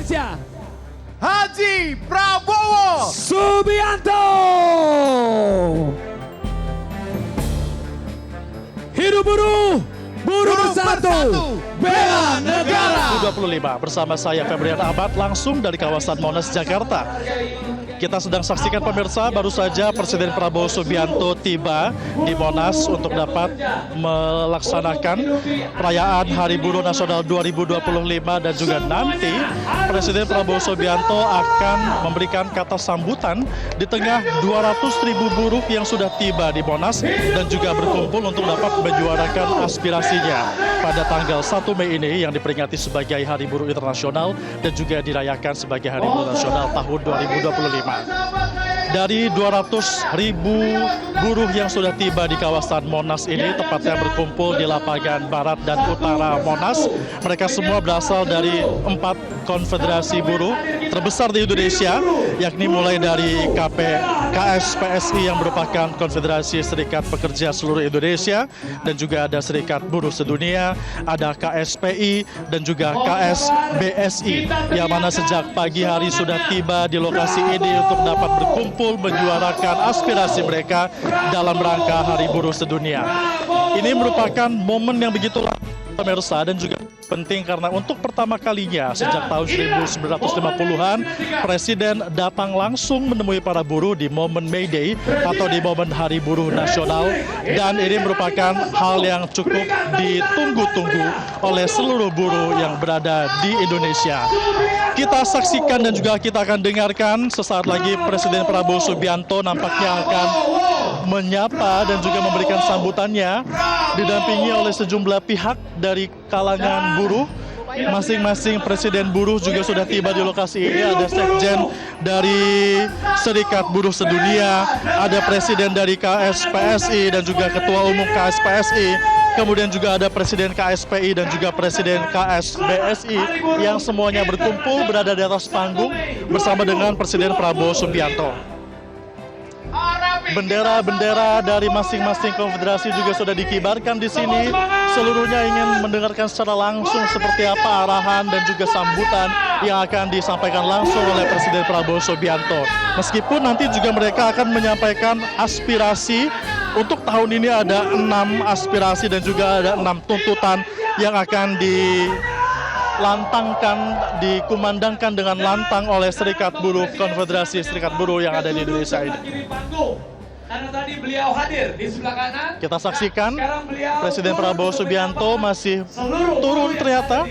Indonesia, Haji Prabowo Subianto. Hidup buruh, buruh bersatu, bela negara. 25 bersama saya Febrian Ahmad langsung dari kawasan Monas, Jakarta. Kita sedang saksikan pemirsa, baru saja Presiden Prabowo Subianto tiba di Monas untuk dapat melaksanakan perayaan Hari Buruh Nasional 2025 dan juga nanti Presiden Prabowo Subianto akan memberikan kata sambutan di tengah 200.000 buruh yang sudah tiba di Monas dan juga berkumpul untuk dapat menyuarakan aspirasinya pada tanggal 1 Mei ini yang diperingati sebagai Hari Buruh Internasional dan juga dirayakan sebagai Hari Buruh Nasional tahun 2025. Dari 200.000 buruh yang sudah tiba di kawasan Monas ini, tepatnya berkumpul di lapangan Barat dan Utara Monas. Mereka semua berasal dari 4 konfederasi buruh terbesar di Indonesia, yakni mulai dari KSPSI yang merupakan Konfederasi Serikat Pekerja Seluruh Indonesia, dan juga ada Serikat Buruh Sedunia, ada KSPI, dan juga KSBSI, yang mana sejak pagi hari sudah tiba di lokasi ini untuk dapat berkumpul menyuarakan aspirasi mereka dalam rangka Hari Buruh Sedunia. Ini merupakan momen yang begitu pemirsa dan juga penting karena untuk pertama kalinya sejak tahun 1950-an Presiden datang langsung menemui para buruh di momen May Day atau di momen Hari Buruh Nasional, dan ini merupakan hal yang cukup ditunggu-tunggu oleh seluruh buruh yang berada di Indonesia. Kita saksikan dan juga kita akan dengarkan sesaat lagi Presiden Prabowo Subianto nampaknya akan menyapa dan juga memberikan sambutannya didampingi oleh sejumlah pihak dari kalangan buruh. Masing-masing presiden buruh juga sudah tiba di lokasi ini. Ada sekjen dari Serikat Buruh Sedunia, ada presiden dari KSPSI dan juga ketua umum KSPSI, kemudian juga ada presiden KSPI dan juga presiden KSBSI yang semuanya berkumpul berada di atas panggung bersama dengan Presiden Prabowo Subianto. Bendera-bendera dari masing-masing konfederasi juga sudah dikibarkan di sini. Seluruhnya ingin mendengarkan secara langsung seperti apa arahan dan juga sambutan yang akan disampaikan langsung oleh Presiden Prabowo Subianto. Meskipun nanti juga mereka akan menyampaikan aspirasi. Untuk tahun ini ada 6 aspirasi dan juga ada 6 tuntutan yang akan dikumandangkan dengan lantang oleh Serikat Buruh, Konfederasi Serikat Buruh yang ada di Indonesia ini. Karena tadi beliau hadir di sebelah kanan. Kita saksikan Presiden Prabowo Subianto masih turun ternyata.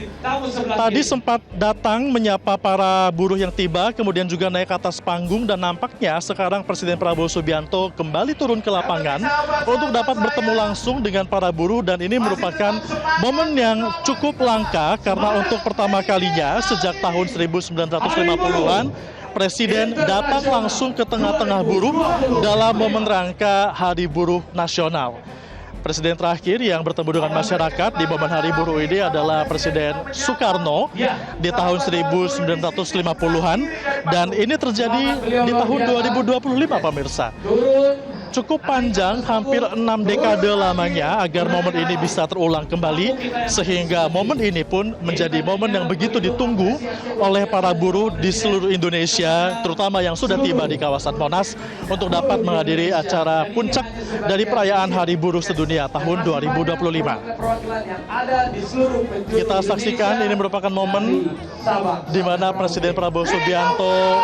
Tadi sempat datang menyapa para buruh yang tiba, kemudian juga naik ke atas panggung, dan nampaknya sekarang Presiden Prabowo Subianto kembali turun ke lapangan untuk dapat bertemu langsung dengan para buruh, dan ini merupakan momen yang cukup langka karena untuk pertama kalinya sejak tahun 1950-an Presiden datang langsung ke tengah-tengah buruh dalam momen rangka Hari Buruh Nasional. Presiden terakhir yang bertemu dengan masyarakat di momen Hari Buruh ini adalah Presiden Soekarno di tahun 1950-an, dan ini terjadi di tahun 2025 pemirsa. Cukup panjang, hampir 6 dekade lamanya agar momen ini bisa terulang kembali, sehingga momen ini pun menjadi momen yang begitu ditunggu oleh para buruh di seluruh Indonesia, terutama yang sudah tiba di kawasan Monas untuk dapat menghadiri acara puncak dari perayaan Hari Buruh Sedunia tahun 2025. Kita saksikan ini merupakan momen di mana Presiden Prabowo Subianto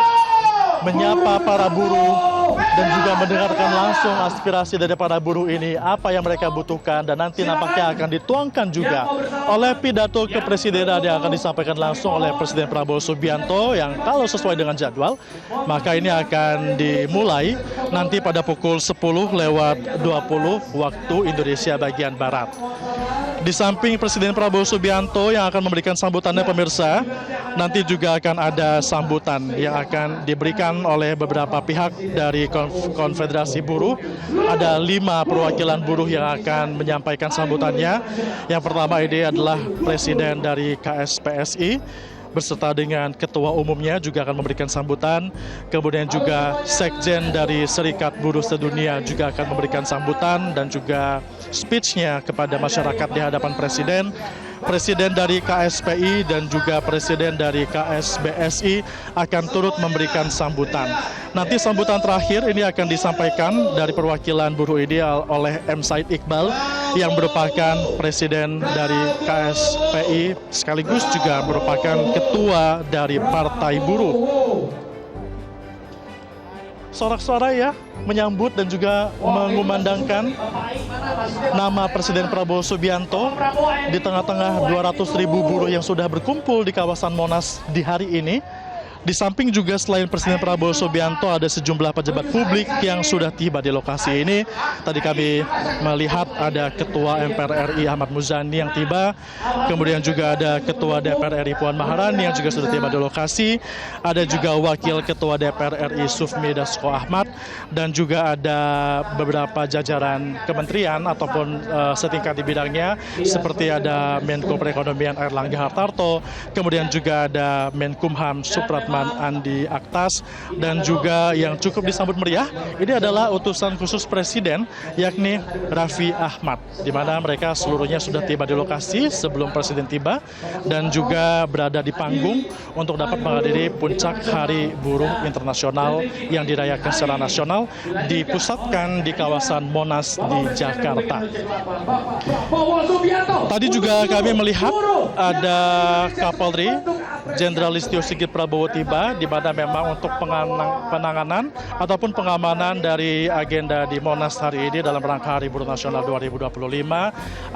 menyapa para buruh dan juga mendengarkan langsung aspirasi dari para buruh ini, apa yang mereka butuhkan, dan nanti nampaknya akan dituangkan juga oleh pidato kepresidenan yang akan disampaikan langsung oleh Presiden Prabowo Subianto, yang kalau sesuai dengan jadwal maka ini akan dimulai nanti pada pukul 10:20 waktu Indonesia bagian Barat. Di samping Presiden Prabowo Subianto yang akan memberikan sambutannya pemirsa, nanti juga akan ada sambutan yang akan diberikan oleh beberapa pihak dari Konfederasi Buruh. Ada 5 perwakilan buruh yang akan menyampaikan sambutannya. Yang pertama ini adalah Presiden dari KSPSI, beserta dengan ketua umumnya juga akan memberikan sambutan. Kemudian juga sekjen dari Serikat Buruh Sedunia juga akan memberikan sambutan dan juga speech-nya kepada masyarakat di hadapan Presiden. Presiden dari KSPI dan juga Presiden dari KSBSI akan turut memberikan sambutan. Nanti sambutan terakhir ini akan disampaikan dari perwakilan buruh ini oleh M. Said Iqbal yang merupakan Presiden dari KSPI sekaligus juga merupakan Ketua dari Partai Buruh. Sorak-sorai ya menyambut dan juga mengumandangkan nama Presiden Prabowo Subianto di tengah-tengah 200.000 buruh yang sudah berkumpul di kawasan Monas di hari ini. Di samping juga selain Presiden Prabowo Subianto ada sejumlah pejabat publik yang sudah tiba di lokasi ini. Tadi kami melihat ada Ketua MPR RI Ahmad Muzani yang tiba, kemudian juga ada Ketua DPR RI Puan Maharani yang juga sudah tiba di lokasi, ada juga Wakil Ketua DPR RI Sufmi Dasko Ahmad, dan juga ada beberapa jajaran kementerian ataupun setingkat di bidangnya, seperti ada Menko Perekonomian Airlangga Hartarto, kemudian juga ada Menkumham Supratman Andi Aktas, dan juga yang cukup disambut meriah ini adalah utusan khusus Presiden yakni Raffi Ahmad, di mana mereka seluruhnya sudah tiba di lokasi sebelum Presiden tiba dan juga berada di panggung untuk dapat menghadiri puncak Hari Buruh Internasional yang dirayakan secara nasional dipusatkan di kawasan Monas di Jakarta. Tadi juga kami melihat ada Kapolri Jenderal Listio Sigit Prabowo tiba, di mana memang untuk penanganan ataupun pengamanan dari agenda di Monas hari ini dalam rangka Hari Buruh Nasional 2025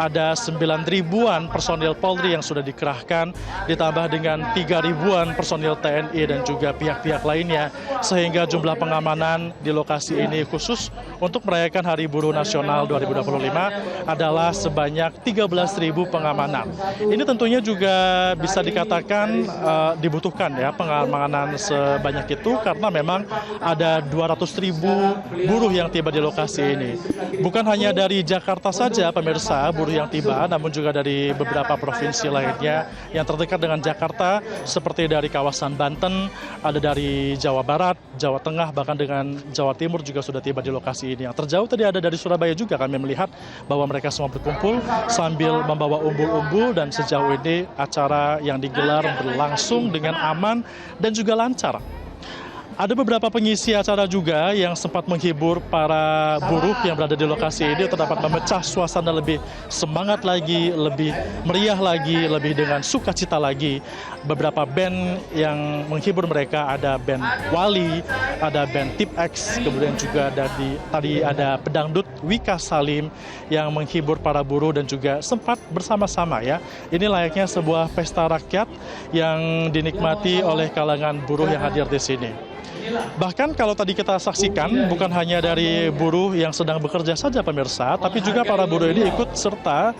ada 9.000-an personil Polri yang sudah dikerahkan, ditambah dengan 3.000-an personil TNI dan juga pihak-pihak lainnya, sehingga jumlah pengamanan di lokasi ini khusus untuk merayakan Hari Buruh Nasional 2025 adalah sebanyak 13.000 pengamanan. Ini tentunya juga bisa dikatakan dibutuhkan ya pengamanan sebanyak itu karena memang ada 200.000 buruh yang tiba di lokasi ini. Bukan hanya dari Jakarta saja pemirsa buruh yang tiba, namun juga dari beberapa provinsi lainnya yang terdekat dengan Jakarta, seperti dari kawasan Banten, ada dari Jawa Barat, Jawa Tengah, bahkan dengan Jawa Timur juga sudah tiba di lokasi ini. Yang terjauh tadi ada dari Surabaya juga, kami melihat bahwa mereka semua berkumpul sambil membawa umbul-umbul, dan sejauh ini acara yang digelar berlangsung dengan aman dan juga lancar. Ada beberapa pengisi acara juga yang sempat menghibur para buruh yang berada di lokasi ini untuk dapat memecah suasana lebih semangat lagi, lebih meriah lagi, lebih dengan sukacita lagi. Beberapa band yang menghibur mereka, ada band Wali, ada band Tip X, kemudian juga tadi ada pedangdut Wika Salim yang menghibur para buruh dan juga sempat bersama-sama ya. Ini layaknya sebuah pesta rakyat yang dinikmati oleh kalangan buruh yang hadir di sini. Bahkan kalau tadi kita saksikan, bukan hanya dari buruh yang sedang bekerja saja pemirsa, tapi juga para buruh ini ikut serta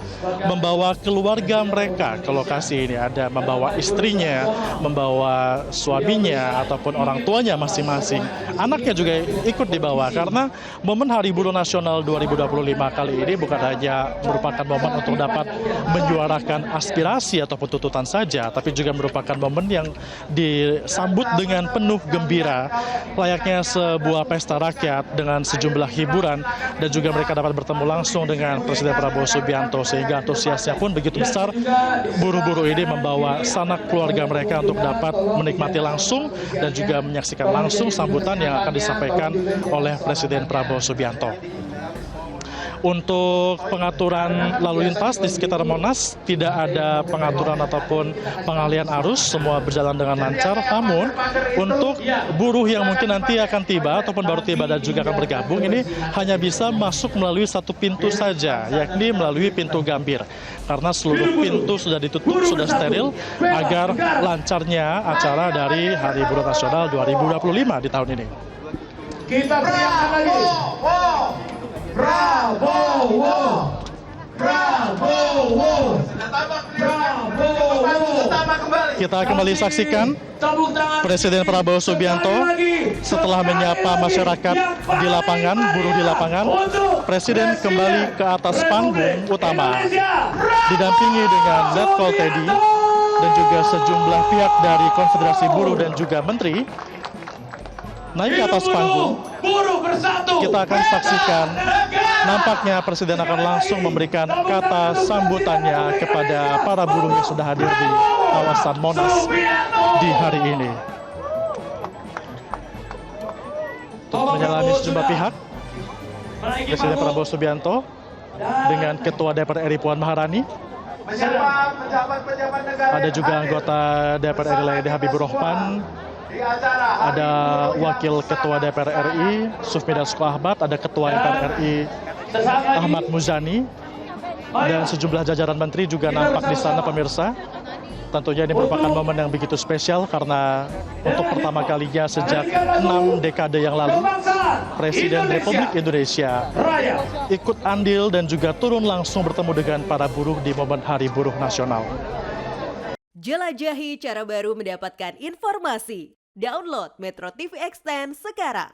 membawa keluarga mereka ke lokasi ini. Ada membawa istrinya, membawa suaminya, ataupun orang tuanya masing-masing. Anaknya juga ikut dibawa, karena momen Hari Buruh Nasional 2025 kali ini bukan hanya merupakan momen untuk dapat menyuarakan aspirasi ataupun tuntutan saja, tapi juga merupakan momen yang disambut dengan penuh gembira, layaknya sebuah pesta rakyat dengan sejumlah hiburan, dan juga mereka dapat bertemu langsung dengan Presiden Prabowo Subianto, sehingga antusiasnya pun begitu besar. Buruh-buruh ini membawa sanak keluarga mereka untuk dapat menikmati langsung dan juga menyaksikan langsung sambutan yang akan disampaikan oleh Presiden Prabowo Subianto. Untuk pengaturan lalu lintas di sekitar Monas tidak ada pengaturan ataupun pengalihan arus, semua berjalan dengan lancar. Namun untuk buruh yang mungkin nanti akan tiba ataupun baru tiba dan juga akan bergabung, ini hanya bisa masuk melalui satu pintu saja, yakni melalui pintu Gambir, karena seluruh pintu sudah ditutup, sudah steril agar lancarnya acara dari Hari Buruh Nasional 2025 di tahun ini. Kita teriakkan lagi. Prabowo, Prabowo, Prabowo. Kita kembali saksikan Presiden Prabowo Subianto setelah menyapa masyarakat di lapangan, buruh di lapangan. Presiden kembali ke atas panggung utama, didampingi dengan Letkol Teddy dan juga sejumlah pihak dari Konfederasi Buruh dan juga Menteri. Naik ke atas panggung, kita akan saksikan nampaknya Presiden akan langsung memberikan kata sambutannya kepada para buruh yang sudah hadir di kawasan Monas di hari ini. Untuk menyalami sejumlah pihak, Presiden Prabowo Subianto dengan Ketua DPR RI Puan Maharani, Pejabat-pejabat negara. ada juga anggota DPR RI lainnya Habibur Rahman, Di acara ada Wakil Ketua DPR RI Sufmi Dasko Ahmad, ada Ketua MPR RI Ahmad Muzani, dan sejumlah jajaran menteri juga nampak di sana pemirsa. Tentunya ini merupakan momen yang begitu spesial karena untuk pertama kalinya sejak 6 dekade yang lalu Presiden Republik Indonesia ikut andil dan juga turun langsung bertemu dengan para buruh di momen Hari Buruh Nasional. Jelajahi cara baru mendapatkan informasi. Download Metro TV Extend sekarang.